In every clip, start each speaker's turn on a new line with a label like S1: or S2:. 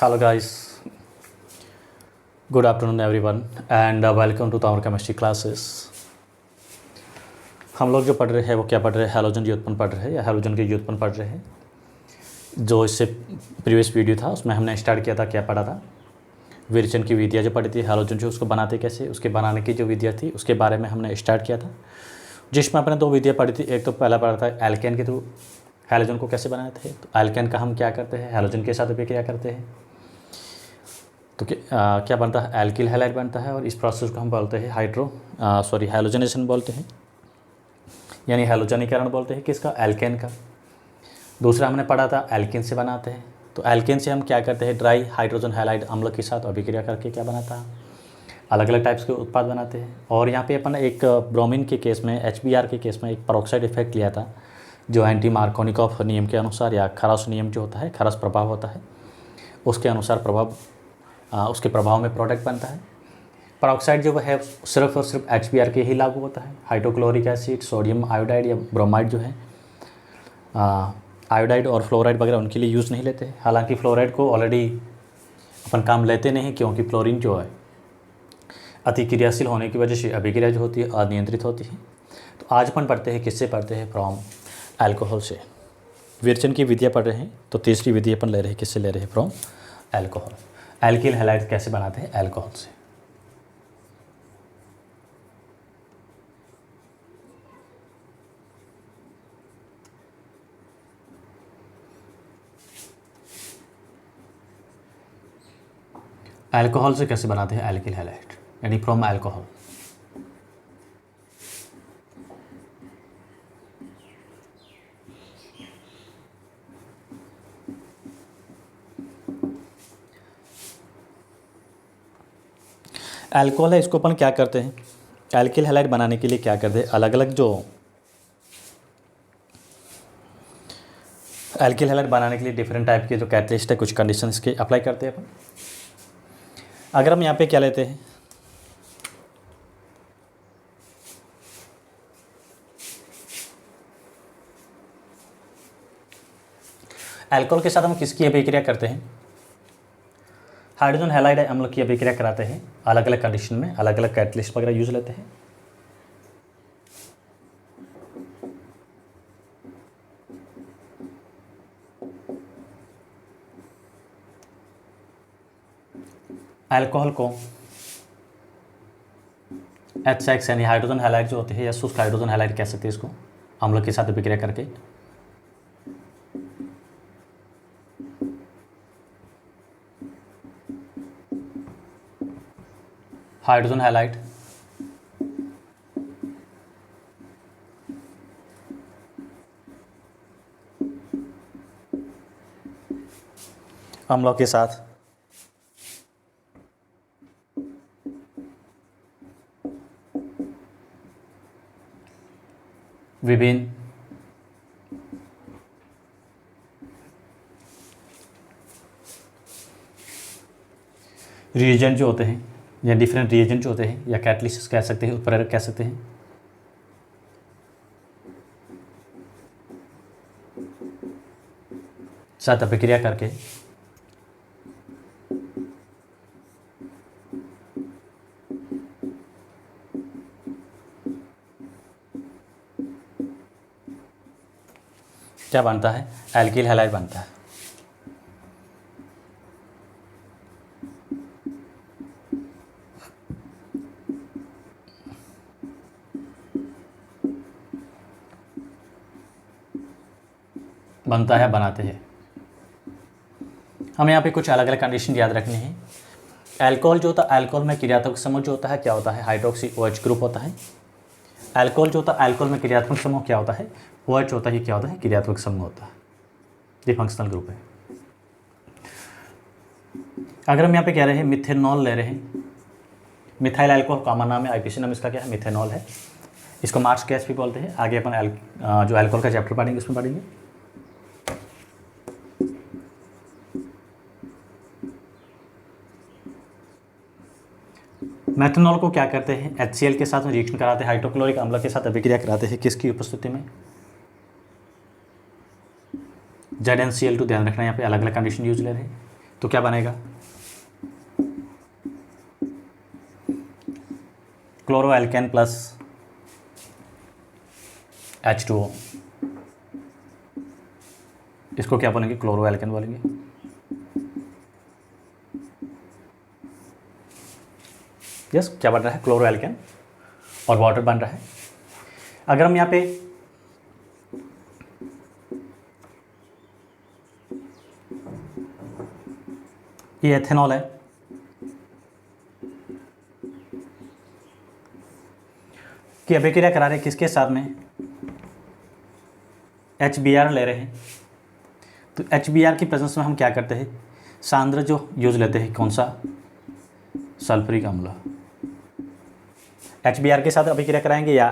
S1: Hello guys, good afternoon everyone and welcome to our chemistry classes। हम लोग जो पढ़ रहे हैं वो क्या पढ़ रहे हैं, हैलोजन व्युत्पन्न पढ़ रहे हैं या हैलोजन के व्युत्पन्न पढ़ रहे हैं। जो इससे प्रीवियस वीडियो था उसमें हमने स्टार्ट किया था, क्या पढ़ा था, विरेचन की विधियाँ जो पढ़ी थी, हैलोजन जो उसको बनाते कैसे, उसके बनाने की जो विधियाँ थी उसके बारे में हमने स्टार्ट किया था, जिसमें अपने दो विधियाँ पढ़ी थी। एक तो पहला पढ़ा था एल्केन के थ्रू हैलोजन को कैसे बनाए थे। तो एल्केन का हम क्या करते हैं, हैलोजन के साथ अभिक्रिया करते हैं तो क्या बनता है, एल्किल हैलाइड बनता है और इस प्रोसेस को हम बोलते हैं हैलोजनेशन बोलते हैं, यानी हैलोजनीकरण बोलते हैं किसका, एल्केन का। दूसरा हमने पढ़ा था एल्किन से बनाते हैं। तो एल्किन से हम क्या करते हैं, ड्राई हाइड्रोजन हैलाइड अम्ल के साथ अभिक्रिया करके क्या बनाता है, अलग अलग टाइप्स के उत्पाद बनाते हैं। और यहाँ पे अपन एक ब्रोमीन के केस में, HBr के केस में एक पेरोक्साइड इफेक्ट लिया था, जो एंटी मार्कोनिकॉफ नियम के अनुसार या खरास नियम जो होता है, खरास प्रभाव होता है, उसके अनुसार उसके प्रभाव में प्रोडक्ट बनता है। पेरोक्साइड जो है सिर्फ और सिर्फ HBr के ही लागू होता है। हाइड्रोक्लोरिक एसिड, सोडियम आयोडाइड या ब्रोमाइड जो है, आयोडाइड और फ्लोराइड वगैरह उनके लिए यूज़ नहीं लेते। हालांकि फ्लोराइड को ऑलरेडी अपन काम लेते नहीं, क्योंकि फ्लोरीन जो है अति क्रियाशील होने की वजह से अभिक्रिया जो होती है अनियंत्रित होती है। तो आज अपन पढ़ते हैं, किससे पढ़ते हैं, फ्रॉम अल्कोहल से। विरेचन की विधियाँ पढ़ रहे हैं तो तीसरी विधि अपन ले रहे हैं, किससे ले रहे हैं, फ्रॉम अल्कोहल। एल्किल हैलाइड कैसे बनाते हैं, अल्कोहल से। अल्कोहल से कैसे बनाते हैं एल्किल हैलाइड, यानी फ्रॉम अल्कोहल। अल्कोहल है, इसको अपन क्या करते हैं, एल्किल हैलाइड बनाने के लिए क्या करते हैं, अलग अलग जो एल्किल हैलाइड बनाने के लिए डिफरेंट टाइप के जो कैटलिस्ट है, कुछ कंडीशंस के अप्लाई करते हैं अपन। अगर हम यहाँ पे क्या लेते हैं, अल्कोहल के साथ हम किसकी अभिक्रिया करते हैं, हाइड्रोजन हैलाइड अम्ल की अभिक्रिया कराते हैं। अलग अलग कंडीशन में अलग अलग कैटलिस्ट वगैरह यूज लेते हैं। अल्कोहल को H6 यानी हाइड्रोजन हैलाइड जो होती है, या शुष्क हाइड्रोजन हैलाइड कह सकते हैं इसको, अम्ल के साथ अभिक्रिया करके हाइड्रोजन हैलाइड अम्लों के साथ विभिन्न रिएजेंट जो होते हैं, या डिफरेंट रिएजेंट जो होते हैं, या कैटलिस्ट कह सकते हैं, उत्प्रेरक कह सकते हैं, साथ अभिक्रिया करके क्या बनता है, एल्किल हैलाइड बनता है। बनता है, बनाते हैं। हमें यहाँ पे कुछ अलग अलग कंडीशन याद रखनी है। अल्कोहल जो होता है, अल्कोहल में क्रियात्मक समूह जो होता है क्या होता है, हाइड्रोक्सी OH ग्रुप होता है। अल्कोहल जो होता है, अल्कोहल में क्रियात्मक समूह क्या होता है, OH होता है, क्या होता है, क्रियात्मक समूह होता है, ये फंक्शनल ग्रुप है। अगर हम यहाँ पे कह रहे हैं मिथेनॉल ले रहे हैं, मिथाइल अल्कोहल कॉमन नाम है, IPC नाम इसका क्या है, मिथेनॉल है। इसको मार्क्स गैस भी बोलते हैं। आगे अपन जो अल्कोहल का चैप्टर पढ़ेंगे उसमें पढ़ेंगे। मेथनॉल को क्या करते हैं, HCl के साथ में रिएक्शन कराते हैं, हाइड्रोक्लोरिक अम्ल के साथ अभिक्रिया कराते हैं, किसकी उपस्थिति में, ZnCl2। ध्यान रखना यहाँ पे अलग अलग कंडीशन यूज ले रहे हैं। तो क्या बनेगा, क्लोरो एल्केन प्लस H2O, इसको क्या बोलेंगे, क्लोरो एल्केन बोलेंगे। यस, क्या बन रहा है, क्लोरो एल्केन और वाटर बन रहा है। अगर हम यहाँ पे ये एथेनॉल है, कि अभिक्रिया करा रहे किसके साथ में, HBr ले रहे हैं। तो HBr की प्रेजेंस में हम क्या करते हैं, सांद्र जो यूज लेते हैं, कौन सा, सल्फ्यूरिक अम्ल। HBr के साथ अभिक्रिया कराएंगे या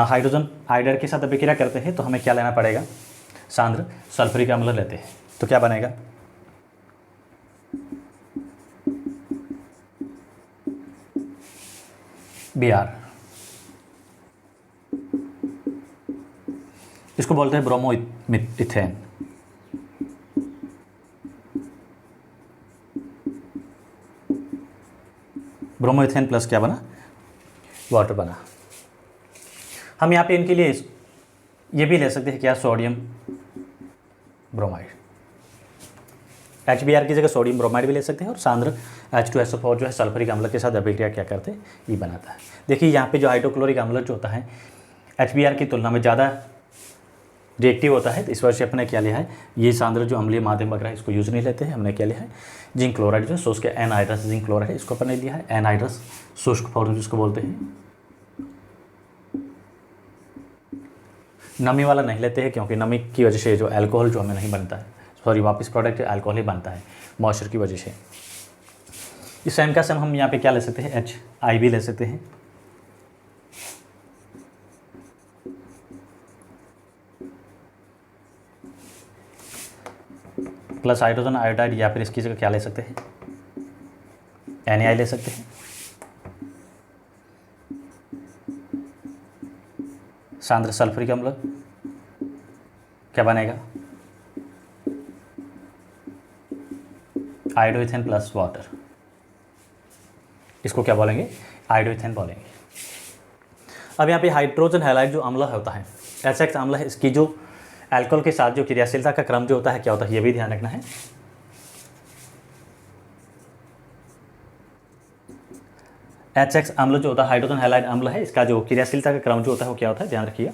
S1: हाइड्रोजन आयोडाइड के साथ अभिक्रिया करते हैं, तो हमें क्या लेना पड़ेगा, सांद्र सल्फ्यूरिक अम्ल लेते हैं। तो क्या बनेगा, Br, इसको बोलते हैं bromo ethane. Bromo ethane plus क्या बना, वाटर बना। हम यहाँ पे इनके लिए ये भी ले सकते हैं क्या, सोडियम ब्रोमाइड। HBr की जगह सोडियम ब्रोमाइड भी ले सकते हैं, और सांद्र H2SO4 जो है सल्फ्यूरिक अम्ल के साथ अभिक्रिया क्या करते हैं, ये बनाता है। देखिए यहाँ पे जो हाइड्रोक्लोरिक अम्ल जो होता है HBr की तुलना में ज़्यादा रिएक्टिव होता है, तो इस वजह से अपने क्या लिया है, ये सांद्र जो अम्लीय माध्यम वगैरह है इसको यूज नहीं लेते हैं। हमने क्या लिया है, जिंक क्लोराइड जो है शुष्क एनहाइड्रस जिंक क्लोराइड है, इसको अपन ने लिया है एनहाइड्रस शुष्क फॉर्म जिसको बोलते हैं। नमी वाला नहीं लेते हैं, क्योंकि नमी की वजह से जो अल्कोहल जो हमें नहीं बनता है, सॉरी वापस प्रोडक्ट अल्कोहल ही बनता है मॉइस्चर की वजह से। इस सेम का सेम हम यहाँ पे क्या ले सकते हैं, HIB ले सकते हैं। प्लस हाइड्रोजन आयोडाइड, या फिर इसकी जगह क्या ले सकते हैं, NaI ले सकते हैं। सांद्र सल्फ्यूरिक अम्ल क्या बनेगा, आयोडोइथेन प्लस वाटर, इसको क्या बोलेंगे, आयोडोइथेन बोलेंगे। अब यहाँ पे हाइड्रोजन हैलाइड जो अम्ल होता है, HX अम्ल है, इसकी जो अल्कोहल के साथ जो क्रियाशीलता का क्रम जो होता है क्या होता है, ये भी ध्यान रखना है। HX अम्ल जो होता है हाइड्रोजन हैलाइड अम्ल है, इसका जो क्रियाशीलता का क्रम जो होता है वो क्या होता है, ध्यान रखिए।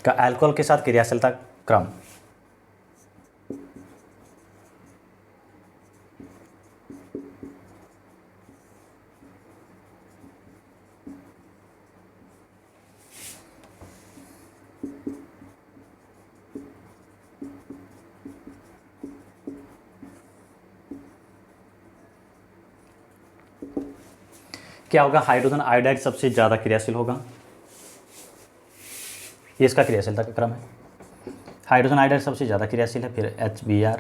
S1: का अल्कोहल के साथ क्रियाशीलता क्रम, क्या होगा, हाइड्रोजन आयोडाइड सबसे ज़्यादा क्रियाशील होगा, ये इसका क्रियाशीलता का क्रम है। हाइड्रोजन आयोडाइड सबसे ज़्यादा क्रियाशील है, फिर HBr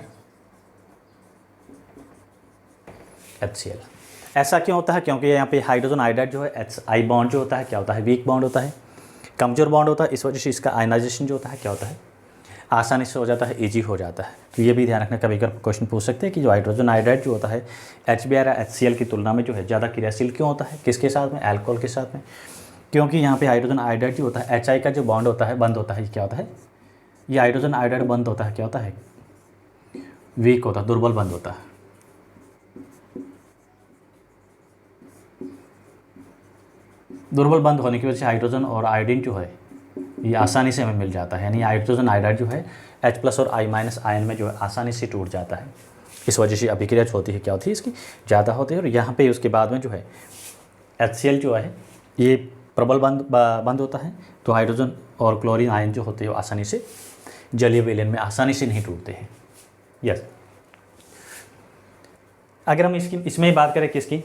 S1: HCl। ऐसा क्यों होता है, क्योंकि यहाँ पे हाइड्रोजन आयोडाइड जो है HI बॉन्ड जो होता है क्या होता है, वीक बॉन्ड होता है, कमजोर बॉन्ड होता है। इस वजह से इसका आयनाइजेशन जो होता है क्या होता है, आसानी से हो जाता है, ईजी हो जाता है। तो ये भी ध्यान रखना, कभी कभी क्वेश्चन पूछ सकते हैं कि जो हाइड्रोजन आयोडाइड जो होता है HBr या HCl की तुलना में जो है ज़्यादा क्रियाशील क्यों होता है, किसके साथ में, अल्कोहल के साथ में। क्योंकि यहाँ पे हाइड्रोजन आयोडाइड जो होता है HI का जो बॉन्ड होता है बंद होता है, क्या होता है, ये हाइड्रोजन आयोडाइड बंद होता है क्या होता है, वीक होता है, दुर्बल बंद होता है। दुर्बल बंद होने की वजह से हाइड्रोजन और आयोडीन जो है ये आसानी से हमें मिल जाता है, यानी हाइड्रोजन आयोडाइड जो है H+ और I- आयन में जो है आसानी से टूट जाता है। इस वजह से अभिक्रिया जो होती है क्या होती है, इसकी ज़्यादा होती है। और यहाँ पे उसके बाद में जो है HCl जो है ये प्रबल बंद होता है, तो हाइड्रोजन और क्लोरीन आयन जो होते हैं वो आसानी से जलीय विलयन में आसानी से नहीं टूटते हैं। यस, अगर हम इसमें बात करें किसकी,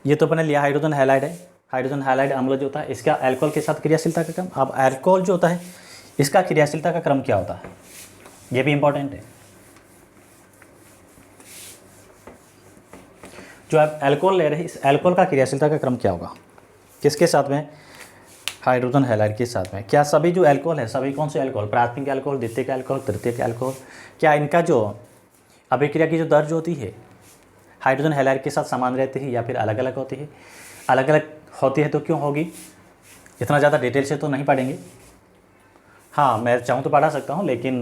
S1: ये तो अपने लिया हाइड्रोजन हैलाइड है। हाइड्रोजन हैलाइड अम्ल जो होता है इसका अल्कोहल के साथ क्रियाशीलता का क्रम। अब अल्कोहल जो होता है इसका क्रियाशीलता का क्रम क्या होता है, ये भी इंपॉर्टेंट है। जो आप अल्कोहल ले रहे हैं इस अल्कोहल का क्रियाशीलता का क्रम क्या होगा, किसके साथ में, हाइड्रोजन हैलाइड के साथ में। क्या सभी जो अल्कोहल है, सभी कौन से अल्कोहल, प्राथमिक अल्कोहल, द्वितीयक अल्कोहल, तृतीयक अल्कोहल, क्या इनका जो अभिक्रिया की जो दर जो होती है हाइड्रोजन हैलाइड के साथ समान रहती है या फिर अलग अलग होती है? अलग अलग होती है तो क्यों होगी? इतना ज़्यादा डिटेल से तो नहीं पढ़ेंगे। हाँ, मैं चाहूँ तो पढ़ा सकता हूँ, लेकिन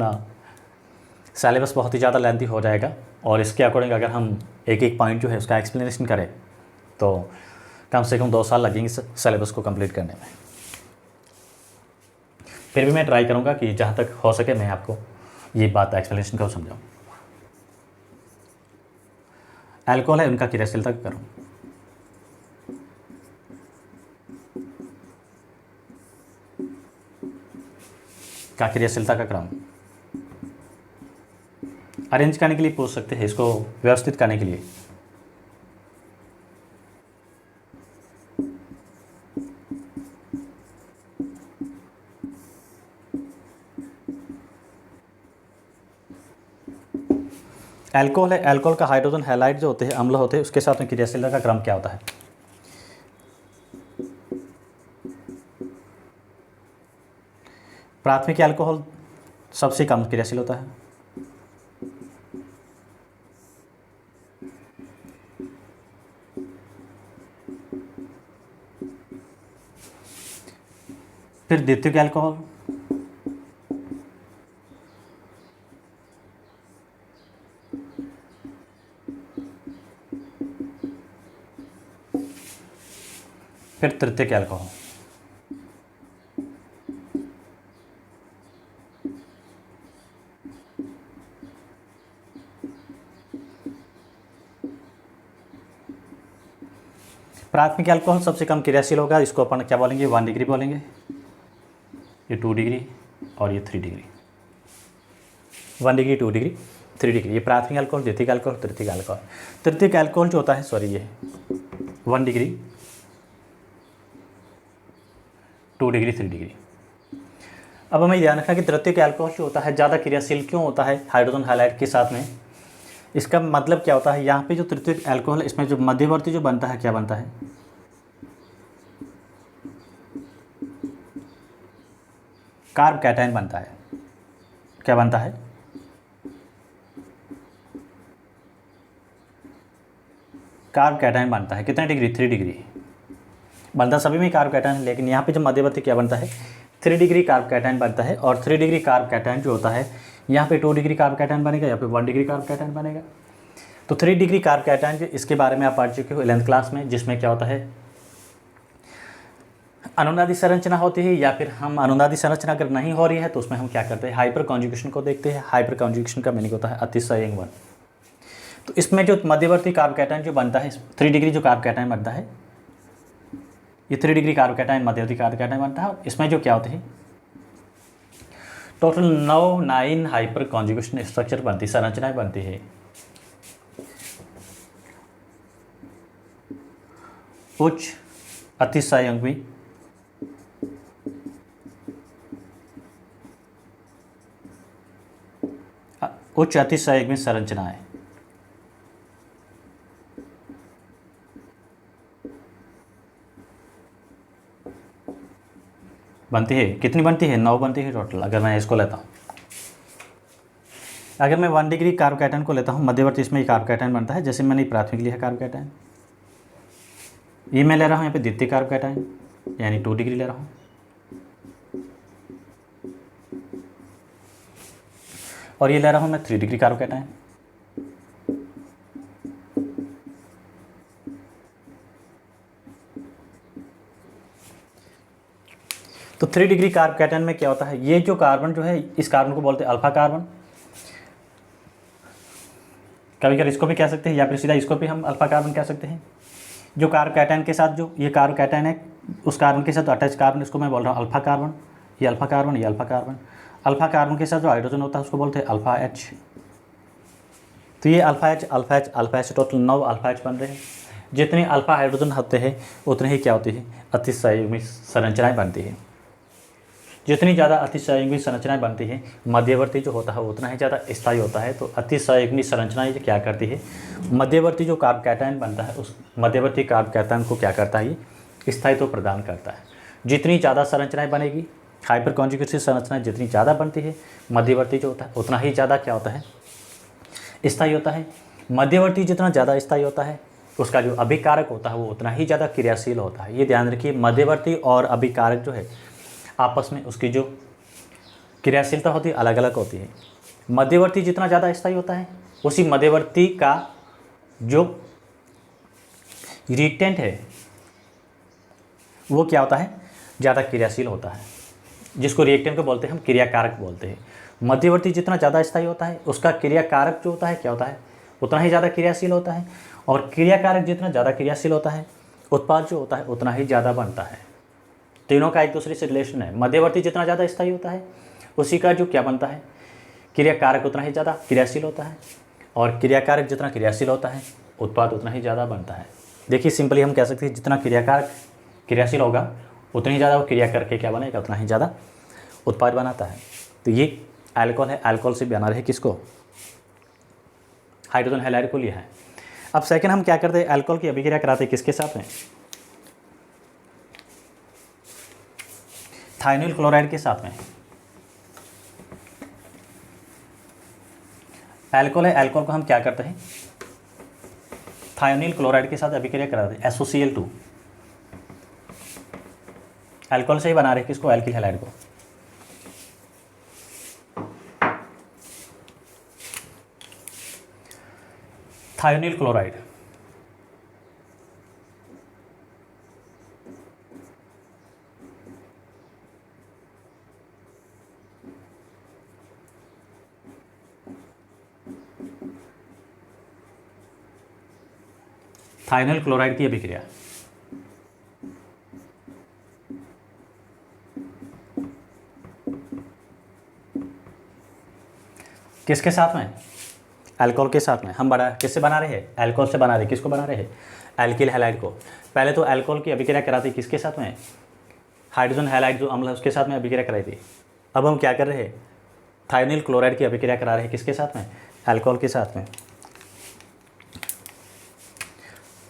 S1: सिलेबस बहुत ही ज़्यादा लेंथी हो जाएगा और इसके अकॉर्डिंग अगर हम एक एक पॉइंट जो है उसका एक्सप्लेनेशन करें तो कम से कम 2 साल लगेंगे सिलेबस को कंप्लीट करने में। फिर भी मैं ट्राई करूँगा कि जहाँ तक हो सके मैं आपको ये बात एक्सप्लेनेशन को समझाऊँ। अल्कोहल है, उनका क्रियाशीलता करूँ। का क्रियाशीलता का क्रम अरेंज करने के लिए पूछ सकते हैं, इसको व्यवस्थित करने के लिए। अल्कोहल है, अल्कोहल का हाइड्रोजन हैलाइड जो होते हैं, अम्ल होते हैं, उसके साथ में क्रियाशीलता का क्रम क्या होता है? प्राथमिक अल्कोहल सबसे कम क्रियाशील होता है। फिर द्वितीयक अल्कोहल, फिर तृतीयक अल्कोहल। प्राथमिक अल्कोहल सबसे कम क्रियाशील होगा, इसको अपन क्या बोलेंगे? 1 डिग्री बोलेंगे। ये 2 डिग्री और ये 3 डिग्री। 1 degree, 2 degree, 3 degree. ये प्राथमिक अल्कोहल, द्वितीयक अल्कोहल, तृतीयक अल्कोहल। तृतीयक अल्कोहल जो होता है, सॉरी, ये 1 डिग्री, 2 डिग्री, 3 डिग्री। अब हमें ध्यान रखना कि तृतीयक अल्कोहल जो होता है ज़्यादा क्रियाशील क्यों होता है हाइड्रोजन हैलाइड के साथ में? इसका मतलब क्या होता है? यहाँ पे जो तृतीयक अल्कोहल है, इसमें जो मध्यवर्ती जो बनता है, क्या बनता है? कार्ब कैटायन बनता है। क्या बनता है? कार्ब कैटायन बनता है। कितने डिग्री? 3 डिग्री। बनता सभी में कार्ब कैटायन है, लेकिन यहाँ पे जो मध्यवर्ती क्या बनता है? 3 डिग्री कार्ब कैटायन बनता है। और 3 डिग्री कार्ब कैटायन जो होता है, यहाँ पे 2 डिग्री कार्ब कैटायन बनेगा या फिर 1 डिग्री कार्ब कैटायन बनेगा। तो 3 डिग्री कार्ब कैटायन, इसके बारे में आप पढ़ चुके हो 11th क्लास में, जिसमें क्या होता है? अनुनादी संरचना होती है, या फिर हम अनुनादी संरचना अगर नहीं हो रही है तो उसमें हम क्या करते हैं? हाइपर कॉन्जुगेशन को देखते हैं। हाइपर कॉन्जुगेशन का मीनिंग होता है अतिशयन बंध। तो इसमें जो मध्यवर्ती कार्ब कैटायन जो बनता है, 3 डिग्री जो कार्ब कैटायन बनता है, ये 3 डिग्री कार्ब कैटायन मध्यवर्ती कार्ब कैटायन बनता है। इसमें जो क्या होते हैं? टोटल 9 हाइपर कॉन्जुगेशन स्ट्रक्चर बनती, संरचनाएं बनती है। उच्च अतिसंयुग्मी, उच्च अतिसंयुग्मी संरचनाएं बनती है। कितनी बनती है? 9 बनती है टोटल। अगर मैं इसको लेता हूँ, अगर मैं 1 डिग्री कार्ब कैटायन को लेता हूँ, मध्यवर्ती इसमें कार्ब कैटायन बनता है। जैसे मैंने प्राथमिक लिया कार्ब कैटायन, ये मैं ले रहा हूँ यहाँ पे द्वितीय कार्ब कैटायन, यानी 2 डिग्री ले रहा हूँ। और ये ले रहा हूँ मैं 3 डिग्री कार्ब कैटायन। तो 3 डिग्री कार्ब कैटायन में क्या होता है? ये जो कार्बन जो है, इस कार्बन को बोलते हैं अल्फा कार्बन। कभी कभी इसको भी कह सकते हैं, या फिर सीधा इसको भी हम अल्फा कार्बन कह सकते हैं। जो कार्ब कैटायन के साथ, जो ये कार्ब कैटायन है, उस कार्बन के साथ अटैच कार्बन, इसको मैं बोल रहा हूँ अल्फा कार्बन। ये अल्फा कार्बन, ये अल्फा कार्बन। अल्फा कार्बन के साथ जो हाइड्रोजन होता है उसको बोलते हैं अल्फा एच। तो ये alpha H, alpha H, alpha H, total 9 alpha H बन रहे हैं। जितने अल्फा हाइड्रोजन होते हैं उतने ही क्या होती है? अतिसंयुग्मी संरचनाएं बनती है। जितनी ज़्यादा अतिसंयुग्मी संरचनाएं बनती हैं, मध्यवर्ती जो होता है उतना ही ज़्यादा स्थायी होता है। तो अतिसंयुग्मी संरचनाएं क्या करती है? मध्यवर्ती जो कार्ब कैटायन बनता है, उस मध्यवर्ती कार्ब कैटायन को क्या करता है? ये स्थायित्व प्रदान करता है। जितनी ज़्यादा संरचनाएं बनेगी, हाइपर कॉन्जुगेट संरचनाएं जितनी ज़्यादा बनती है, मध्यवर्ती जो होता है उतना ही ज़्यादा क्या होता है, स्थायी होता है। मध्यवर्ती जितना ज़्यादा स्थायी होता है, उसका जो अभिकारक होता है वो उतना ही ज़्यादा क्रियाशील होता है। ये ध्यान रखिए, मध्यवर्ती और अभिकारक जो है आपस में उसकी जो क्रियाशीलता होती है अलग अलग होती है। मध्यवर्ती जितना ज़्यादा स्थायी होता है, उसी मध्यवर्ती का जो रिएक्टेंट है वो क्या होता है, ज़्यादा क्रियाशील होता है, जिसको रिएक्टेंट को बोलते हैं हम क्रियाकारक बोलते हैं। मध्यवर्ती जितना ज़्यादा स्थायी होता है, उसका क्रियाकारक जो होता है क्या होता है, उतना ही ज़्यादा क्रियाशील होता है। और क्रियाकारक जितना ज़्यादा क्रियाशील होता है, उत्पाद जो होता है उतना ही ज़्यादा बनता है। तीनों का एक दूसरे से रिलेशन है। मध्यवर्ती जितना ज़्यादा स्थायी होता है, उसी का जो क्या बनता है, क्रियाकारक उतना ही ज़्यादा क्रियाशील होता है। और क्रियाकारक जितना क्रियाशील होता है, उत्पाद उतना ही ज़्यादा बनता है। देखिए सिंपली हम कह सकते हैं जितना क्रियाकारक क्रियाशील होगा उतनी ज़्यादा वो क्रिया करके क्या बनेगा, उतना ही ज़्यादा उत्पाद बनाता है। तो ये अल्कोहल है, अल्कोहल से बना रहे किसको, हाइड्रोजन हैलाइड को लिया है। अब सेकंड हम क्या करते हैं, अल्कोहल की अभिक्रिया कराते हैं किसके साथ में, थायोनिल क्लोराइड के साथ में। अल्कोहल है, अल्कोहल को हम क्या करते हैं, थायोनिल क्लोराइड के साथ अभिक्रिया कराते हैं, SOCl2। अल्कोहल से ही बना रहे किसको, एल्किल हैलाइड को। थायोनिल क्लोराइड थायोनिल क्लोराइड की अभिक्रिया किसके साथ में, अल्कोहल के साथ में। हम बना किससे बना रहे हैं, अल्कोहल से बना रहे, किसको बना रहे हैं, एल्किल हैलाइड को। पहले तो अल्कोहल की अभिक्रिया कराती किसके साथ में, हाइड्रोजन हैलाइड जो अम्ल है उसके साथ में अभिक्रिया कराई थी। अब हम क्या कर रहे हैं, थायोनिल क्लोराइड की अभिक्रिया करा रहे हैं किसके साथ में, अल्कोहल के साथ में।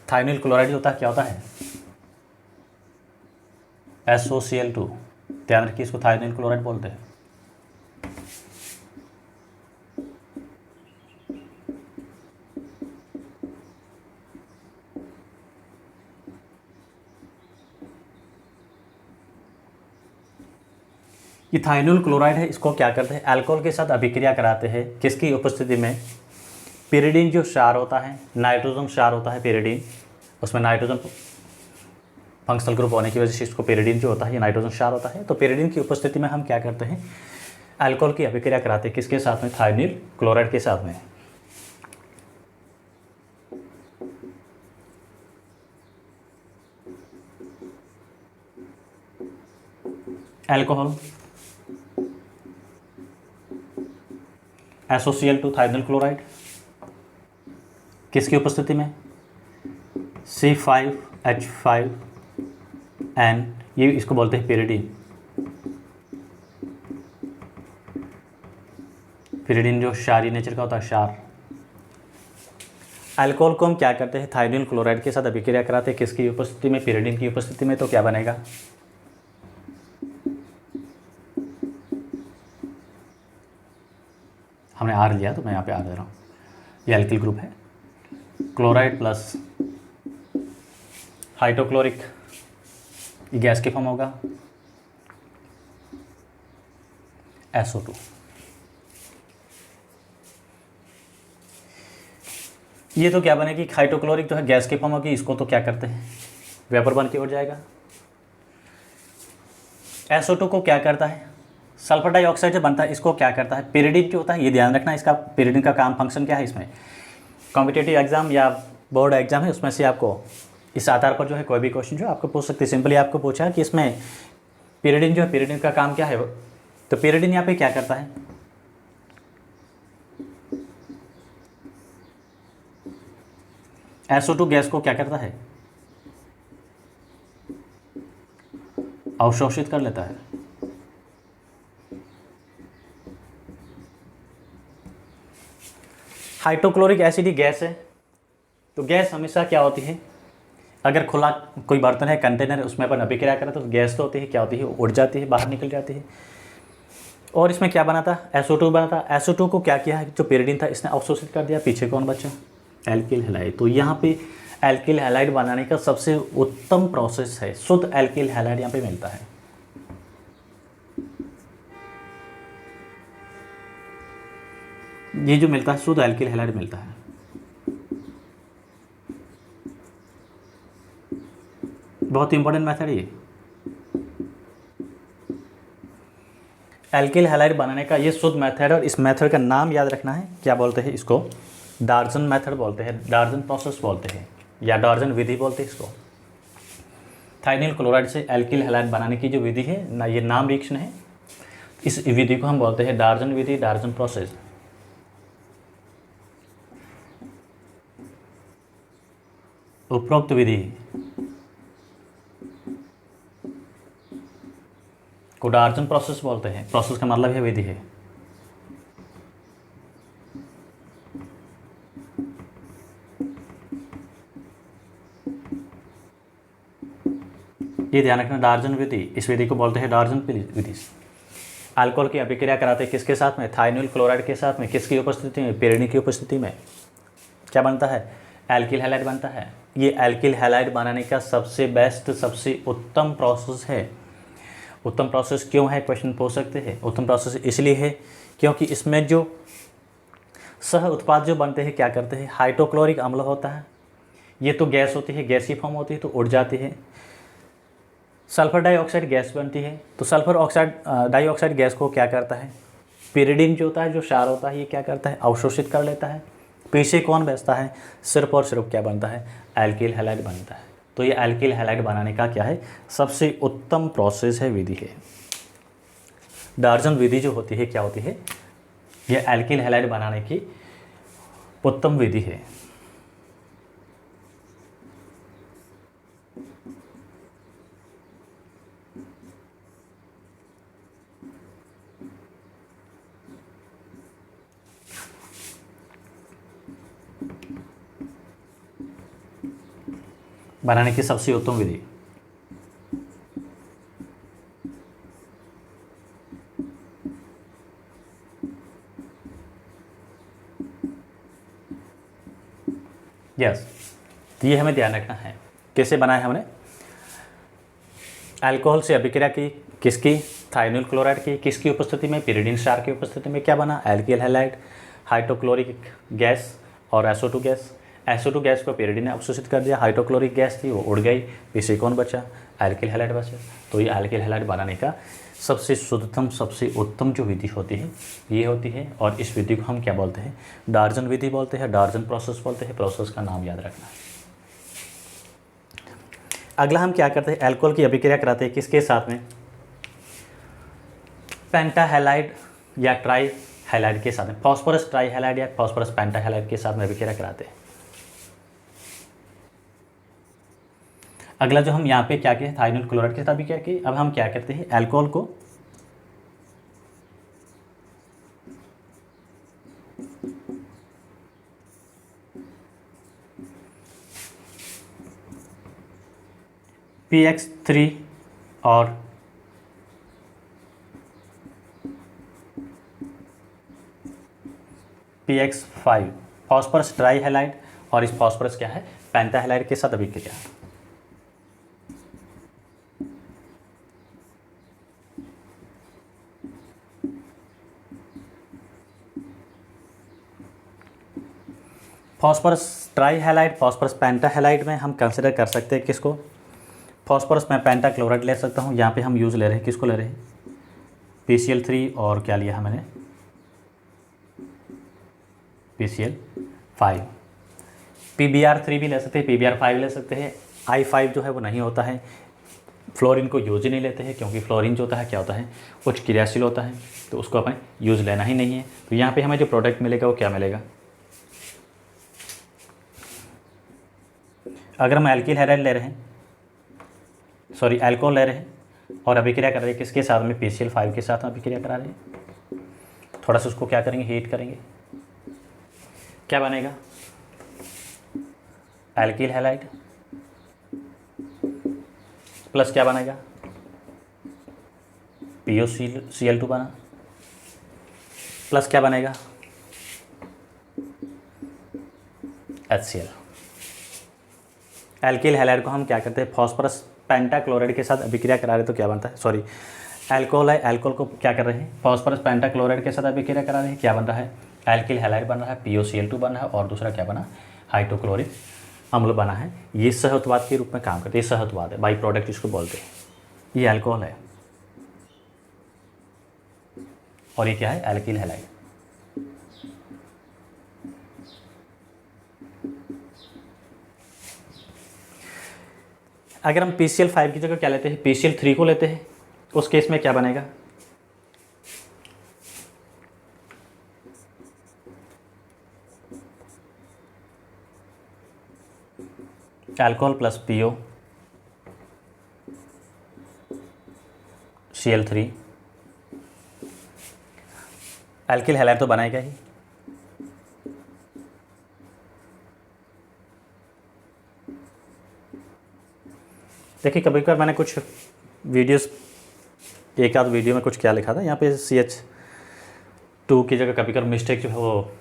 S1: थायोनिल क्लोराइड होता है क्या होता है, SOCl2। ध्यान रखिए इसको थायोनिल क्लोराइड बोलते हैं। ये थायोनिल क्लोराइड है, इसको क्या करते हैं, अल्कोहल के साथ अभिक्रिया कराते हैं किसकी उपस्थिति में, पिरिडीन जो क्षार होता है, नाइट्रोजन क्षार होता है पिरिडीन, उसमें नाइट्रोजन फंक्शनल ग्रुप होने की वजह से इसको पिरिडीन जो होता है ये नाइट्रोजन क्षार होता है। तो पिरिडीन की उपस्थिति में हम क्या करते हैं, अल्कोहल की अभिक्रिया कराते हैं किसके साथ में, थायोनिल क्लोराइड के साथ में। अल्कोहल SOCl2 थायोनिल क्लोराइड किसकी उपस्थिति में, C5H5N, ये इसको बोलते हैं पिरिडीन। पिरिडीन जो क्षारीय नेचर का होता है, क्षार। अल्कोहल को हम क्या करते हैं, थायोनिल क्लोराइड के साथ अभिक्रिया कराते हैं किसकी उपस्थिति में, पिरिडीन की उपस्थिति में। तो क्या बनेगा, हमने R लिया तो मैं यहाँ पे R दे रहा हूँ, ये एल्किल ग्रुप है, क्लोराइड प्लस हाइड्रोक्लोरिक, ये गैस के फॉर्म होगा, SO2। ये तो क्या बनेगी, हाइड्रोक्लोरिक जो है गैस के फॉर्म होगी, इसको तो क्या करते हैं, वेपर बन के उड़ जाएगा। SO2 को क्या करता है, सल्फर डाइऑक्साइड जो बनता है इसको क्या करता है, पिरिडीन जो होता है, ये ध्यान रखना इसका पिरिडीन का काम फंक्शन क्या है। इसमें कॉम्पिटिटिव एग्जाम या बोर्ड एग्जाम है, उसमें से आपको इस आधार पर जो है कोई भी क्वेश्चन जो आपको पूछ सकते हैं। सिंपली आपको पूछा कि इसमें पिरिडीन जो है, पिरिडीन का काम क्या है, तो पिरिडीन यहाँ पे क्या करता है, SO2 गैस को क्या करता है, अवशोषित कर लेता है। हाइड्रोक्लोरिक एसिड ही गैस है, तो गैस हमेशा क्या होती है, अगर खुला कोई बर्तन है, कंटेनर है, उसमें अपन अभिक्रिया करें तो गैस तो होती है, क्या होती है, उड़ जाती है, बाहर निकल जाती है। और इसमें क्या बना था, SO2 बना था। SO2 को क्या किया है, जो pyridine था इसने अवशोषित कर दिया, पीछे कौन बचा, एल्किल हैलाइड। तो यहाँ पे एल्किल हैलाइड बनाने का सबसे उत्तम प्रोसेस है, शुद्ध एल्किल हैलाइड यहाँ पे मिलता है। ये जो मिलता है शुद्ध एल्किल हैलाइड मिलता है। बहुत इंपॉर्टेंट मेथड है ये। एल्किल हैलाइड बनाने का ये शुद्ध मेथड, और इस मेथड का नाम याद रखना है, क्या बोलते हैं इसको, डार्जन मेथड बोलते हैं, डार्जन प्रोसेस बोलते हैं, या डार्जन विधि बोलते हैं इसको। थाइनिल क्लोराइड से एल्किल हैलाइड बनाने की जो विधि है ना, ये नाम रिएक्शन है, इस विधि को हम बोलते हैं डार्जन विधि, डार्जन प्रोसेस। उपरोक्त विधि को डार्जन प्रोसेस बोलते हैं। प्रोसेस का मतलब है विधि है। ये ध्यान रखना, डार्जन विधि, इस विधि को बोलते हैं डार्जन विधि। अल्कोहल की अभिक्रिया कराते हैं किसके साथ में, थाइनिल क्लोराइड के साथ में, किसकी उपस्थिति में, pyridine की उपस्थिति में क्या बनता है, एल्किल हैलाइड बनता है। ये एल्किल हैलाइड बनाने का सबसे बेस्ट, सबसे उत्तम प्रोसेस है। उत्तम प्रोसेस क्यों है, क्वेश्चन पूछ सकते हैं। उत्तम प्रोसेस इसलिए है क्योंकि इसमें जो सह उत्पाद जो बनते हैं क्या करते हैं, हाइड्रोक्लोरिक अम्ल होता है, ये तो गैस होती है, गैसी फॉर्म होती है तो उड़ जाती है। सल्फर डाइऑक्साइड गैस बनती है, तो सल्फर ऑक्साइड डाइऑक्साइड गैस को क्या करता है, pyridine जो होता है, जो क्षार होता है, ये क्या करता है, अवशोषित कर लेता है। पीछे कौन बचता है, सिर्फ और सिर्फ क्या बनता है, एल्किल हैलाइड बनता है। तो ये एल्किल हैलाइड बनाने का क्या है, सबसे उत्तम प्रोसेस है, विधि है। डार्जन विधि जो होती है क्या होती है, ये एल्किल हैलाइड बनाने की उत्तम विधि है। बनाने की सबसे उत्तम विधि। यस, तो ये हमें ध्यान रखना है। कैसे बनाया हमने, अल्कोहल से अभिक्रिया की, किसकी, थाइनिल क्लोराइड की, किसकी उपस्थिति में, pyridine क्षार की उपस्थिति में क्या बना, एल्किल हैलाइड, हाइड्रोक्लोरिक गैस और SO2 गैस। SO2 गैस को pyridine ने अवशोषित कर दिया, हाइड्रोक्लोरिक गैस थी वो उड़ गई, पीछे कौन बचा, एल्किल हैलाइड बचा। तो ये एल्किल हैलाइड बनाने का सबसे शुद्धतम, सबसे उत्तम जो विधि होती है ये होती है, और इस विधि को हम क्या बोलते हैं, डार्जन विधि बोलते हैं, डार्जन प्रोसेस बोलते हैं। प्रोसेस का नाम याद रखना है। अगला हम क्या करते हैं, अल्कोहल की अभिक्रिया कराते हैं किसके साथ में, पेंटाहैलाइड या ट्राई हैलाइड के साथ में, फॉस्फोरस ट्राई हैलाइड या फॉस्फोरस पेंटाहैलाइड के साथ में अभिक्रिया कराते हैं। अगला जो हम यहाँ पे क्या किया, थाइनिल क्लोराइड के साथ अभिक्रिया की। अब हम क्या करते हैं, अल्कोहल को PX3 और PX5 फॉस्फोरस ट्राई हैलाइड, और इस फॉस्फोरस क्या है, पेंटाहैलाइड के साथ अभिक्रिया। फॉस्फोरस ट्राई हैलाइड, फॉस्फोरस पेंटाहैलाइड में हम कंसिडर कर सकते हैं किसको, फॉस्फोरस में पेंटाक्लोराइड ले सकता हूँ। यहाँ पे हम यूज़ ले रहे हैं, किसको ले रहे हैं, PCl3 और क्या लिया है मैंने, PCl5। PBr3 भी ले सकते हैं, PBr5 ले सकते हैं। I5 जो है वो नहीं होता है, फ्लोरीन को यूज ही नहीं लेते हैं, क्योंकि फ्लोरीन जो होता है क्या होता है, कुछ क्रियाशील होता है, तो उसको अपन यूज़ लेना ही नहीं है। तो यहाँ पे हमें जो प्रोडक्ट मिलेगा वो क्या मिलेगा, अगर हम एल्किल हैलाइड ले रहे हैं, सॉरी अल्कोहल ले रहे हैं और अभिक्रिया कर रहे हैं किसके साथ में, PCl5 के साथ में अभिक्रिया करा रहे हैं, थोड़ा सा उसको क्या करेंगे, हीट करेंगे, क्या बनेगा, एल्किल हैलाइड प्लस क्या बनेगा, POCl2 बना, प्लस क्या बनेगा, HCl। एल्किल हैलाइड को हम क्या करते हैं, फॉस्फोरस पेंटाक्लोराइड के साथ अभिक्रिया करा रहे तो क्या बनता है, सॉरी एल्कोहल है, एल्कोहल को क्या कर रहे हैं, फॉस्फोरस पेंटाक्लोराइड के साथ अभिक्रिया करा रहे हैं, क्या बन रहा है, एल्किल हैलाइड बन रहा है, POCl2 बन रहा है, और दूसरा क्या बना, हाइड्रोक्लोरिक अम्ल बना है। ये सह उत्पाद के रूप में काम करते हैं, ये सह उत्पाद है, बाई प्रोडक्ट इसको बोलते हैं। ये एल्कोहल है और ये क्या है, एल्किल हैलाइड। अगर हम PCl5 की जगह क्या लेते हैं, PCl3 को लेते हैं, उस केस में क्या बनेगा, alcohol plus POCl3, alkyl halide तो बनाएगा ही। देखिए कभी कभार मैंने कुछ वीडियोस, एक आध वीडियो में कुछ क्या लिखा था, यहाँ पे CH2 की जगह कभी कभार मिस्टेक जो है वो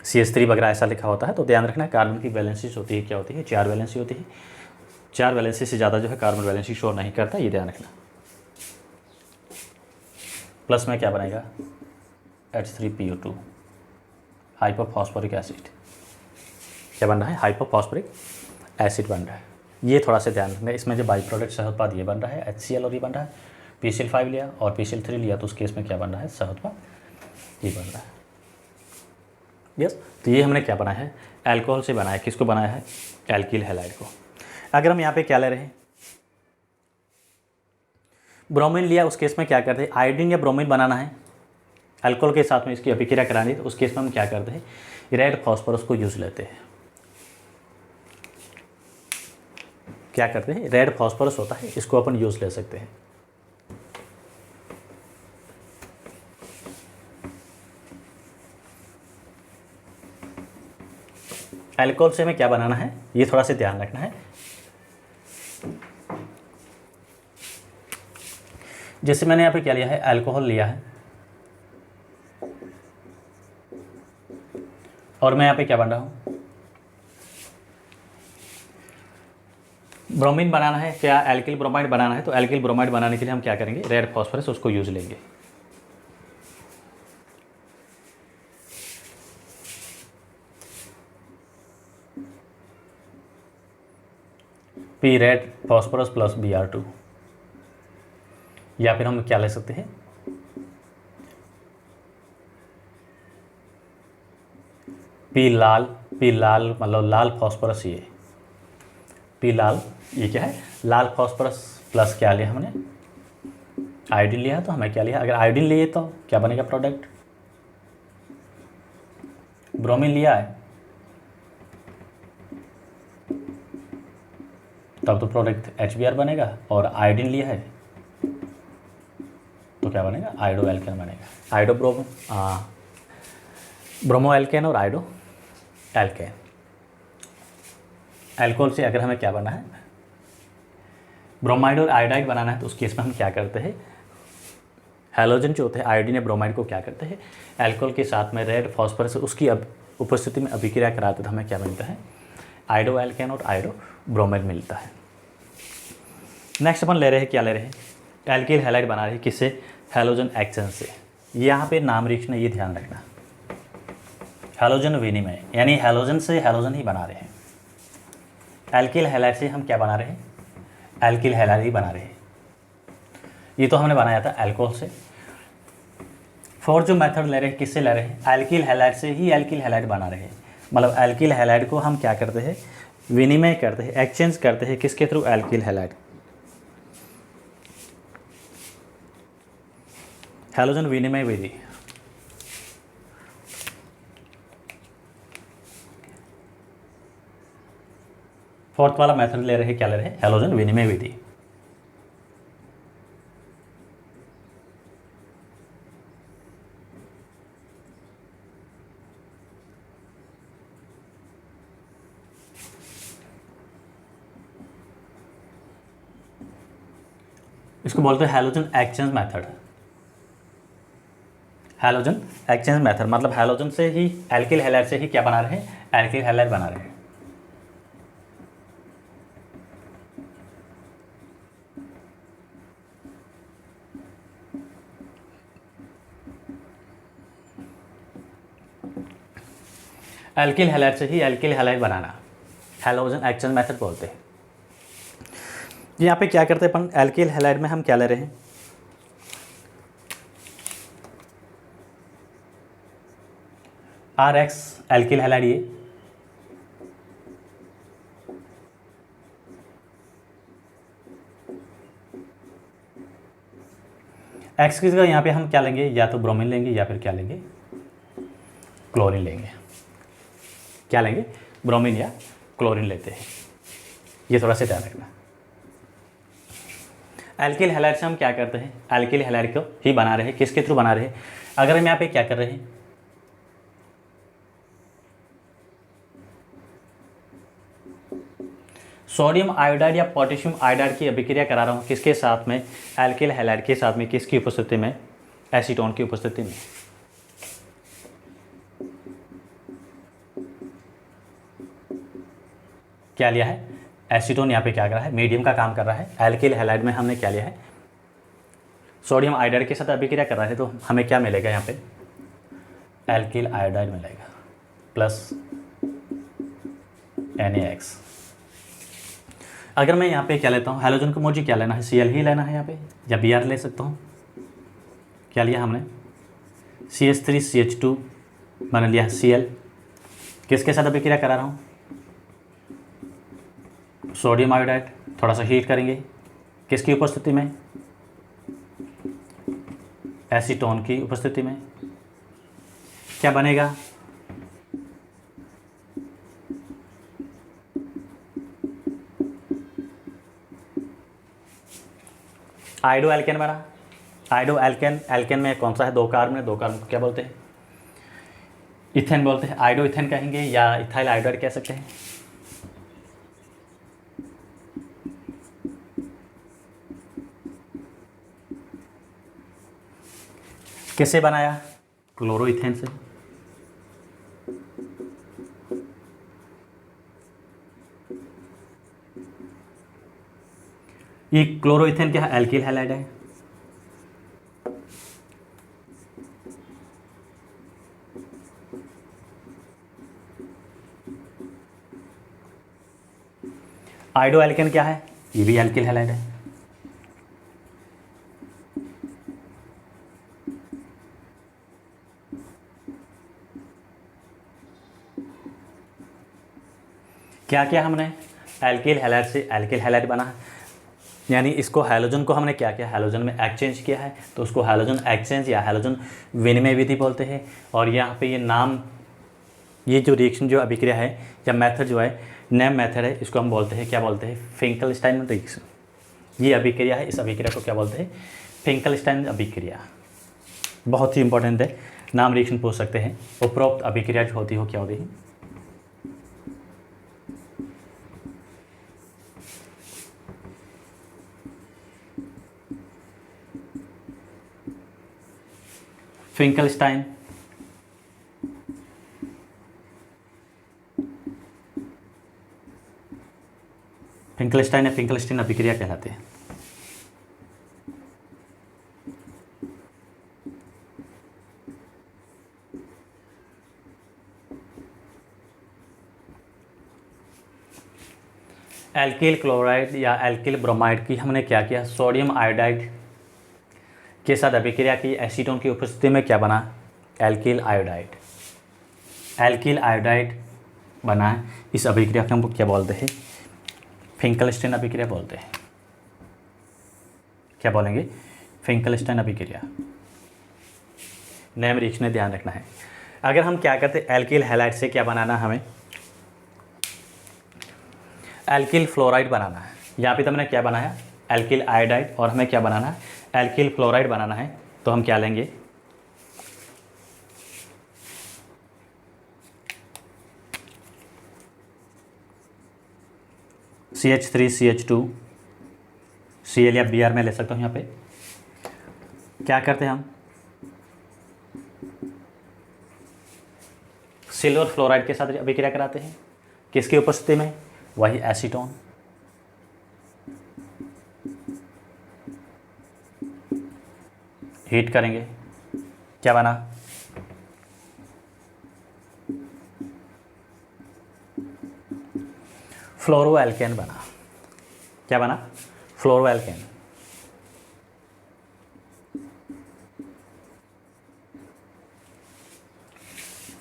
S1: CH3 वगैरह ऐसा लिखा होता है, तो ध्यान रखना कार्बन की वैलेंसी होती है, क्या होती है, 4 वैलेंसी होती है। 4 वैलेंसी से ज़्यादा जो है कार्बन वैलेंसी शो नहीं करता, ये ध्यान रखना। प्लस में क्या बनेगा, H3PO2, हाइपोफॉस्फोरिक एसिड। क्या बन रहा है, हाइपोफॉस्फोरिक एसिड बन रहा है। ये थोड़ा सा ध्यान रखना, इसमें जो बाई प्रोडक्ट सह उत्पाद ये बन रहा है HCl, और ये बन रहा है PCl5 लिया और PCl3 लिया, तो उस केस में क्या बन रहा है, सह उत्पाद ये बन रहा है। यस, तो ये हमने क्या बनाया है, एल्कोहल से बनाया, किसको बनाया है, एल्किल हैलाइड को। अगर हम यहाँ पे क्या ले रहे हैं, ब्रोमीन लिया, उस केस में क्या करते हैं, आयोडीन या ब्रोमीन बनाना है, अल्कोहल के साथ में इसकी अभिक्रिया करानी है, तो उस केस में हम क्या करते हैं, रेड फॉस्फोरस को यूज़ लेते हैं। क्या करते हैं, रेड फॉस्फोरस होता है, इसको अपन यूज़ ले सकते हैं। अल्कोहल से हमें क्या बनाना है, ये थोड़ा सा ध्यान रखना है। जैसे मैंने यहाँ पे क्या लिया है, अल्कोहल लिया है, और मैं यहाँ पे क्या बन रहा हूँ, ब्रोमीन बनाना है, क्या एल्किल ब्रोमाइड बनाना है, तो एल्किल ब्रोमाइड बनाने के लिए हम क्या करेंगे, रेड फॉस्फोरस उसको यूज़ लेंगे। P red phosphorus plus Br2, या फिर हम क्या ले सकते हैं, P लाल मतलब लाल फॉस्फोरस, ये P लाल, ये क्या है, लाल फॉस्फोरस प्लस क्या लिया हमने, आयोडीन लिया, तो हमें क्या लिया, अगर आयोडीन लिए तो क्या बनेगा प्रोडक्ट, ब्रोमीन लिया है तब तो प्रोडक्ट HBr बनेगा, और आयोडीन लिया है तो क्या बनेगा, आयोडो एल्केन बनेगा, आयोडो ब्रोमो एल्केन और आयोडो एल्केन। एल्कोहल से अगर हमें क्या बनना है, ब्रोमाइड और आयोडाइड बनाना है, तो उस केस में हम क्या करते हैं, हैलोजन जो होते हैं आयोडीन या ब्रोमाइड को क्या करते हैं, एल्कोहल के साथ में रेड फॉस्फोरस उसकी उपस्थिति में अभिक्रिया कराते तो हमें क्या मिलता है, आयोडो एल्केन और आयोडो ब्रोमाइड मिलता है। नेक्स्ट अपन ले रहे हैं, क्या ले रहे हैं, एल्किल हैलाइड बना रहे हैं, किससे, हैलोजन एक्सचेंज से। यहाँ पे नाम लिखना, ये ध्यान रखना, हैलोजन विनिमय, यानी हैलोजन से हैलोजन ही बना रहे हैं। एल्किल हैलाइड से हम क्या बना रहे हैं, एल्किल हैलाइड ही बना रहे हैं। ये तो हमने बनाया था अल्कोहल से। फोर्थ जो मेथड ले रहे हैं, किससे ले रहे हैं, एल्किल हैलाइड से ही एल्किल हैलाइड बना रहे हैं। मतलब एल्किल हैलाइड को हम क्या करते हैं, विनिमय करते हैं, एक्सचेंज करते हैं, किसके थ्रू, एल्किल हैलाइड। हैलोजन विनिमय विधि। फोर्थ वाला मेथड ले रहे हैं, क्या ले रहे हैं, हैलोजन विनिमय विधि। इसको बोलते हैं halogen exchange method. Halogen exchange method मतलब हैलोजन से ही एल्किल हैलाइड से ही क्या बना रहे हैं, एल्किल हैलाइड बना रहे हैं। एल्किल हैलाइड से ही एल्किल हैलाइड बनाना हैलोजन एक्सचेंज मेथड बोलते हैं। यहाँ पे क्या करते हैं अपन, एल्किल हैलाइड में हम क्या ले रहे हैं, RX एल्किल हैलाइड, ये एक्स की जगह यहाँ पे हम क्या लेंगे, या तो ब्रोमीन लेंगे या फिर क्या लेंगे, क्लोरीन लेंगे। क्या लेंगे, ब्रोमीन या क्लोरीन लेते हैं, ये थोड़ा सा ध्यान रखना। एल्किल हैलाइड से हम क्या करते हैं, एल्किल हैलाइड को ही बना रहे हैं, किसके थ्रू बना रहे हैं, अगर हम यहाँ पे क्या कर रहे हैं, सोडियम आयोडाइड या पोटेशियम आयोडाइड की अभिक्रिया करा रहा हूँ, किसके साथ में, एल्किल हैलाइड के साथ में, किसकी उपस्थिति में, एसीटोन की उपस्थिति में। क्या लिया है, एसीटोन यहाँ पे क्या कर रहा है, मीडियम का काम कर रहा है। एल्किल हैलाइड में हमने क्या लिया है, सोडियम आयोडाइड के साथ अभिक्रिया कर रहा है, तो हमें क्या मिलेगा यहाँ पे, एल्किल आयोडाइड मिलेगा प्लस NaX। अगर मैं यहाँ पे क्या लेता हूँ, हैलोजन को मुझे क्या लेना है, Cl ही लेना है यहाँ पे, या Br ले सकता हूँ। क्या लिया हमने, CH3CH2 मैंने लिया Cl, किसके साथ अभिक्रिया करा रहा हूँ, सोडियम आयोडाइड, थोड़ा सा हीट करेंगे, किसकी उपस्थिति में, एसीटोन की उपस्थिति में। क्या बनेगा, आइडो एल्केन बना। आइडो एल्केन, एल्केन में कौन सा है, दो कार्बन है, दो कार्बन को क्या बोलते हैं, इथेन बोलते हैं, आइडो इथेन कहेंगे या इथाइल आयोडाइड कह सकते हैं। किससे बनाया, क्लोरोइथेन से। ये क्लोरोइथेन क्या है, एल्किल हैलाइड है। आइडो एल्केन क्या है, ये भी एल्किल हैलाइड है। क्या किया हमने, एल्किल हैलाइड से एल्किल हैलाइड बना, यानी इसको हैलोजन को हमने क्या किया, हैलोजन में एक्सचेंज किया है, तो उसको हैलोजन एक्सचेंज या हैलोजन विनिमय विधि बोलते हैं। और यहाँ पे ये नाम, ये जो रिएक्शन जो अभिक्रिया है या मेथड जो है, नेम मेथड है, इसको हम बोलते हैं, क्या बोलते हैं, फिंकलस्टाइन रिएक्शन। ये अभिक्रिया है, इस अभिक्रिया को क्या बोलते हैं, फिंकलस्टाइन अभिक्रिया। बहुत ही इंपॉर्टेंट है, नाम रिएक्शन पूछ सकते हैं। उपरोक्त अभिक्रिया जो होती हो क्या होती है, फिंकलस्टाइन, फिंकलस्टाइन या फिंकलस्टीन अभिक्रिया कहलाते हैं। एल्किल क्लोराइड या एल्किल ब्रोमाइड की हमने क्या किया, सोडियम आयोडाइड के साथ अभिक्रिया की, एसीटोन की उपस्थिति में क्या बना, एल्किल आयोडाइड। एल्किल आयोडाइड बना है, इस अभिक्रिया को हम क्या बोलते हैं, फिंकलस्टाइन अभिक्रिया बोलते हैं। क्या बोलेंगे, फिंकलस्टाइन अभिक्रिया। नेम रिएक्शन ध्यान रखना है। अगर हम क्या करते हैं, एल्किल हैलाइड से क्या बनाना, हमें एल्किल फ्लोराइड बनाना है। यहाँ पे तो हमने क्या बनाया, एल्किल आयोडाइड, और हमें क्या बनाना है, एल्किल फ्लोराइड बनाना है। तो हम क्या लेंगे, CH3CH2 Cl या Br में ले सकता हूँ। यहाँ पे क्या करते हैं हम, सिल्वर फ्लोराइड के साथ अभिक्रिया कराते हैं, किसकी उपस्थिति में, वही एसीटोन। हीट करेंगे, क्या बना, फ्लोरोएल्केन बना। क्या बना, फ्लोरोएल्केन।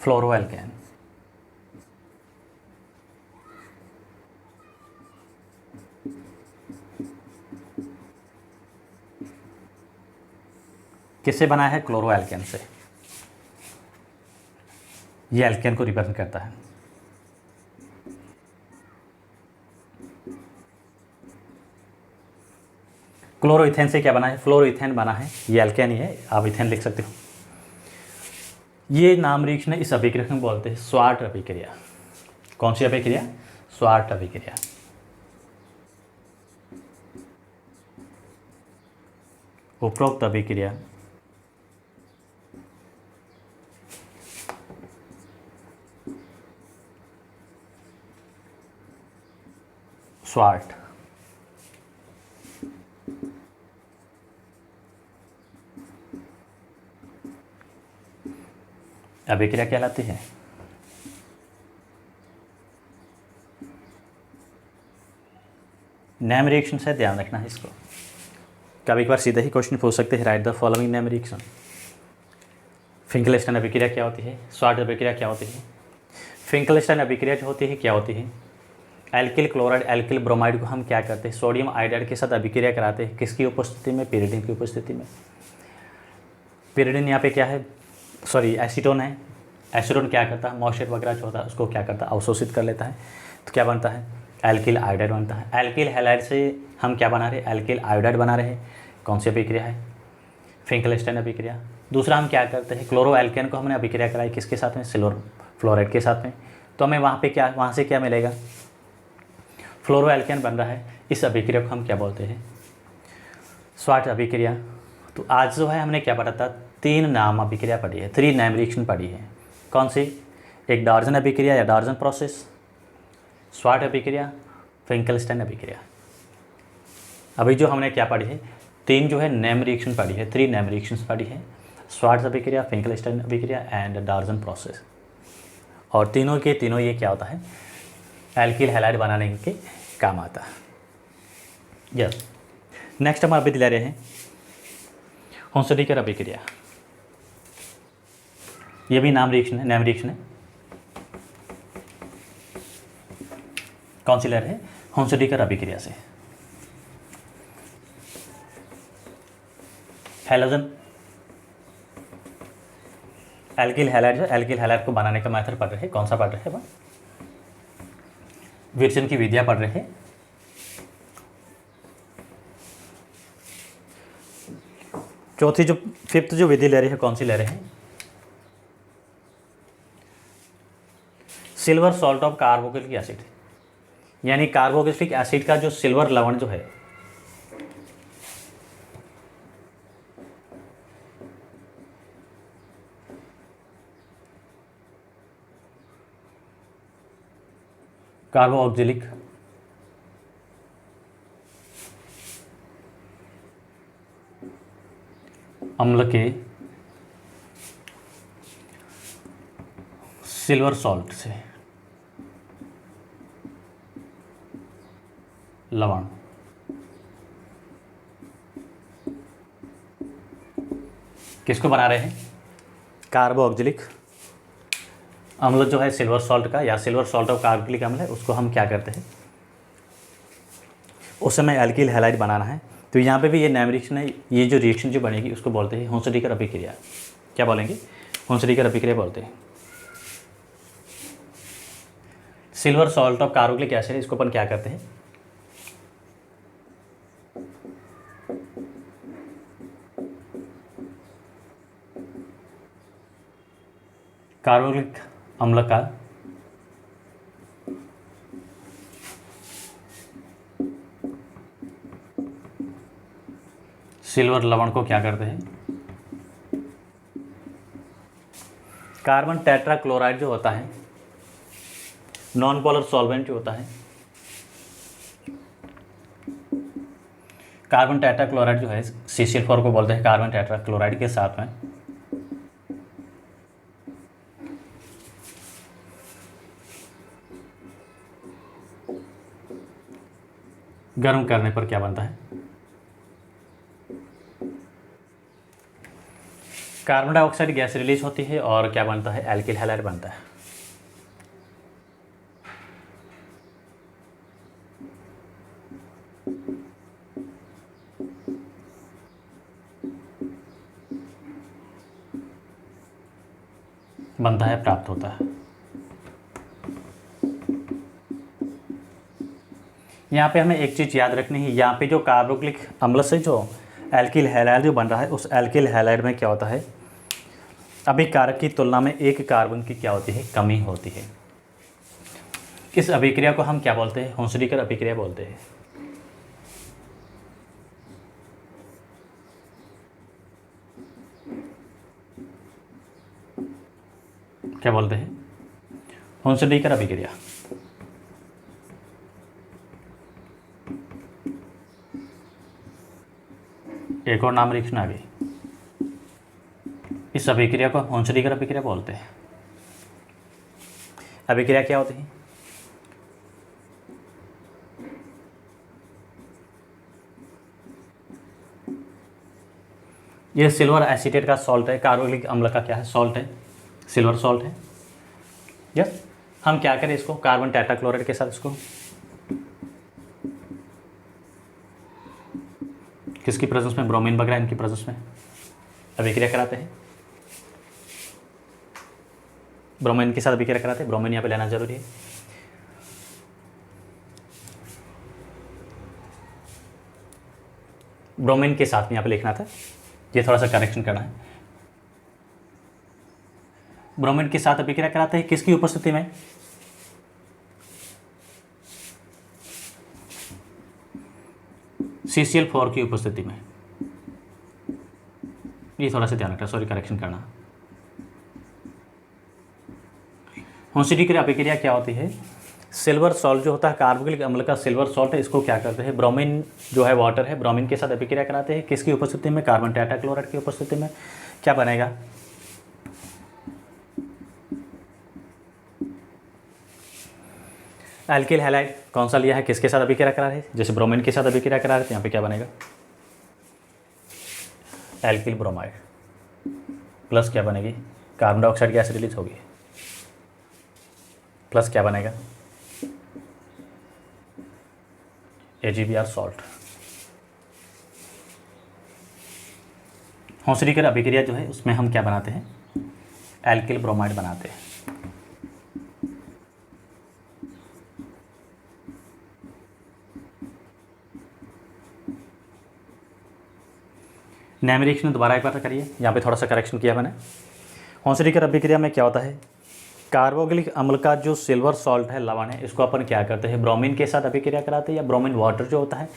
S1: फ्लोरोएल्केन किससे बना है, क्लोरोएल्केन से। ये एल्केन को रिप्रेजेंट करता है। क्लोरोइथेन से क्या बना है, फ्लोरोइथेन बना है। ये एल्केन ही है, आप इथेन लिख सकते हो। ये नाम रिएक्शन है, इस अभिक्रिया को बोलते हैं स्वार्ट अभिक्रिया। कौन सी अभिक्रिया, स्वार्ट अभिक्रिया। उपरोक्त अभिक्रिया स्वार्ट अभिक्रिया कहलाती है। नेम रिएक्शन से ध्यान रखना है इसको। कभी कभार सीधा ही क्वेश्चन पूछ सकते हैं, write the following name reaction. Finkelstein अभिक्रिया क्या होती है, स्वार्ट अभिक्रिया क्या होती है। फिंकलस्टाइन अभिक्रिया जो होती है क्या होती है, एल्किल क्लोराइड एल्किल ब्रोमाइड को हम क्या करते हैं, सोडियम आयोडाइड के साथ अभिक्रिया कराते हैं, किसकी उपस्थिति में, पिरिडिन की उपस्थिति में। पिरिडिन यहाँ पे क्या है, सॉरी एसीटोन है। एसीटोन क्या करता है, मॉइस्चर वगैरह जो होता है उसको क्या करता है, अवशोषित कर लेता है। तो क्या बनता है, एल्किल आयोडाइड बनता है। एल्किल हैलाइड से हम क्या बना रहे हैं, एल्किल आयोडाइड बना रहे हैं। कौन सी अभिक्रिया है, फिंकलस्टाइन अभिक्रिया। दूसरा हम क्या करते हैं, क्लोरोएल्केन को हमने अभिक्रिया कराई किसके साथ में, सिल्वर फ्लोराइड के साथ में। तो हमें वहाँ पे क्या, वहाँ से क्या मिलेगा, फ्लोरोएल्केन बन रहा है। इस अभिक्रिया को हम क्या बोलते हैं, स्वार्ट अभिक्रिया। तो आज जो है हमने क्या पढ़ा था, 3 नाम अभिक्रिया पढ़ी है, 3 नेम रिएक्शन पढ़ी है। कौन सी, एक डार्जन अभिक्रिया या डार्जन प्रोसेस, स्वार्ट अभिक्रिया, फिंकलस्टाइन अभिक्रिया। अभी जो हमने क्या पढ़ी है, 3 जो है नेम रिएक्शन पढ़ी है, 3 नेम रिएक्शंस पढ़ी है, स्वार्ट अभिक्रिया, फिंकलस्टाइन अभिक्रिया एंड डार्जन प्रोसेस। और तीनों के तीनों ये क्या होता है, एल्किल हैलाइड बनाने के काम आता है। यस, नेक्स्ट हम अभी दिला रहे हैं होन्सेडिकर अभिक्रिया। ये भी नाम रिएक्शन है, नेम रिएक्शन है। कौन सी ले रहे हैं, होन्सेडिकर अभिक्रिया से। हैलोजन एल्किल हैलाइड, जो एल्किल हैलाइड को बनाने का मेथड पढ़ रहे हैं, कौन सा पढ़ रहे हैं, विर्चन की विधियां पढ़ रहे हैं। चौथी जो फिफ्थ जो विधि ले रहे हैं, कौन सी ले रहे हैं, silver salt of carboxylic acid. यानी कार्बोक्सिलिक एसिड का जो सिल्वर लवण जो है, कार्बोक्सिलिक अम्ल के सिल्वर सॉल्ट से लवण किसको बना रहे हैं, कार्बोक्सिलिक अम्ल जो है सिल्वर सॉल्ट का, या सिल्वर सॉल्ट ऑफ कार्बोक्सिलिक अम्ल है, उसको हम क्या करते हैं, उस समय एल्किल हैलाइड बनाना है। तो यहाँ पे भी ये नेम रिएक्शन है। ये जो रिएक्शन जो बनेगी उसको बोलते हैं होन्सेडिकर अभिक्रिया। क्या बोलेंगे, होन्सेडिकर अभिक्रिया बोलते हैं। Silver salt of carboxylic acid, इसको अपन क्या करते हैं, कार्बोक्सिलिक अम्ल का सिल्वर लवण को क्या करते हैं, कार्बन टेट्राक्लोराइड जो होता है, नॉन पोलर सॉल्वेंट जो होता है, कार्बन टेट्राक्लोराइड जो है CCl4 को बोलते हैं कार्बन टेट्राक्लोराइड के साथ में गर्म करने पर क्या बनता है, कार्बन डाइऑक्साइड गैस रिलीज होती है और क्या बनता है, एल्किल हैलाइड बनता है। बनता है, प्राप्त होता है। यहाँ पे हमें एक चीज़ याद रखनी है, यहाँ पे जो कार्बोक्सिलिक अम्ल से जो एल्किल हैलाइड जो बन रहा है, उस एल्किल हैलाइड में क्या होता है, अभिकारक की तुलना में एक कार्बन की क्या होती है, कमी होती है। इस अभिक्रिया को हम क्या बोलते हैं, हुंसडीकर अभिक्रिया बोलते हैं। क्या बोलते हैं, हुंसडीकर अभिक्रिया। एक और नाम लिखना आगे, इस अभिक्रिया को हुंसडीकर अभिक्रिया बोलते हैं। अभिक्रिया क्या होती है, ये सिल्वर एसीटेट का सॉल्ट है, कार्बोक्सिलिक अम्ल का क्या है, सॉल्ट है, सिल्वर सॉल्ट है। यस, हम क्या करें इसको कार्बन टेट्राक्लोराइड के साथ इसको किसकी प्रेजेंस में, ब्रोमीन वगैरह इनकी प्रेजेंस में अभिक्रिया कराते हैं। ब्रोमीन के साथ अभिक्रिया कराते हैं, ब्रोमीन यहाँ पे लेना जरूरी है। ब्रोमीन के साथ में यहाँ पे लिखना था, ये थोड़ा सा करेक्शन करना है। ब्रोमीन के साथ अभिक्रिया कराते हैं किसकी उपस्थिति में, CCl4 की उपस्थिति में। ये थोड़ा सा ध्यान रखना, सॉरी करेक्शन करना। हुंसडीकर अभिक्रिया क्या होती है, सिल्वर सॉल्ट जो होता है, कार्बोक्सिलिक अम्ल का सिल्वर सॉल्ट है, इसको क्या करते हैं, ब्रोमीन जो है वाटर है, ब्रोमीन के साथ अभिक्रिया कराते हैं किसकी उपस्थिति में, कार्बन टेट्राक्लोराइड की उपस्थिति में। क्या बनेगा, एल्किल हैलाइड। कौन सा लिया है, किसके साथ अभिक्रिया करा रहे हैं, जैसे ब्रोमीन के साथ अभिक्रिया करा रहे थे, यहाँ पे क्या बनेगा, एल्किल ब्रोमाइड प्लस क्या बनेगी, कार्बन डाइऑक्साइड गैस रिलीज होगी, प्लस क्या बनेगा, AgBr सॉल्ट। हुंसडीकर अभिक्रिया जो है उसमें हम क्या बनाते हैं, एल्किल ब्रोमाइड बनाते हैं। नेम रिएक्शन दोबारा एक बार करिए, यहाँ पे थोड़ा सा करेक्शन किया मैंने। हुंसडीकर अभिक्रिया में क्या होता है, कार्बोक्सिलिक अम्ल का जो सिल्वर सॉल्ट है, लवण है, इसको अपन क्या करते हैं, ब्रोमीन के साथ अभिक्रिया कराते हैं, या ब्रोमीन वाटर जो होता है,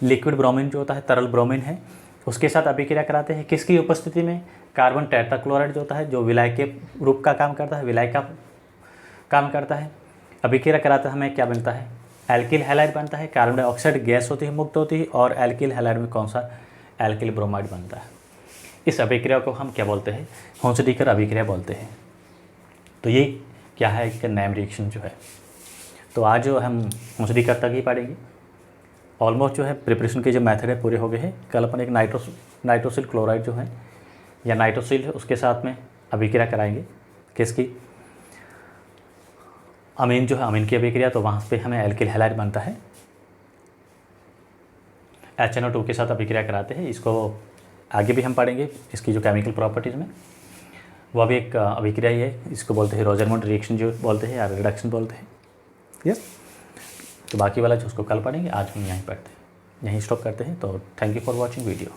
S1: लिक्विड ब्रोमीन जो होता है, तरल ब्रोमीन है, उसके साथ अभिक्रिया कराते हैं किसकी उपस्थिति में, कार्बन टेट्राक्लोराइड जो होता है, जो विलायक के रूप का काम करता है, विलायक का काम करता है। अभिक्रिया कराते हमें क्या बनता है, एल्किल हैलाइड बनता है, कार्बन डाइऑक्साइड गैस होती है, मुक्त होती है, और एल्किल हैलाइड में कौन सा, एल्किल ब्रोमाइड बनता है। इस अभिक्रिया को हम क्या बोलते हैं, हुंसडीकर अभिक्रिया बोलते हैं। तो ये क्या है, एक नेम रिएक्शन जो है। तो आज जो हम हुंसडीकर तक ही पढ़ेंगे, ऑलमोस्ट जो है प्रिपरेशन के जो मेथड है पूरे हो गए हैं। कल अपन एक नाइट्रोसिल क्लोराइड जो है या नाइट्रोसिल है उसके साथ में अभिक्रिया कराएंगे, किसकी, अमीन जो है, अमीन की अभिक्रिया, तो वहाँ पे हमें एल्किल हैलाइड बनता है। HNO2 के साथ अभिक्रिया कराते हैं, इसको आगे भी हम पढ़ेंगे, इसकी जो केमिकल प्रॉपर्टीज़ में, वह भी एक अभिक्रिया ही है, इसको बोलते हैं रोजरमोंड रिएक्शन जो बोलते हैं, या रिडक्शन बोलते हैं। यस, तो बाकी वाला जो उसको कल पढ़ेंगे, आज हम यहीं पढ़ते हैं, यहीं स्टॉप करते हैं। तो thank you for watching video.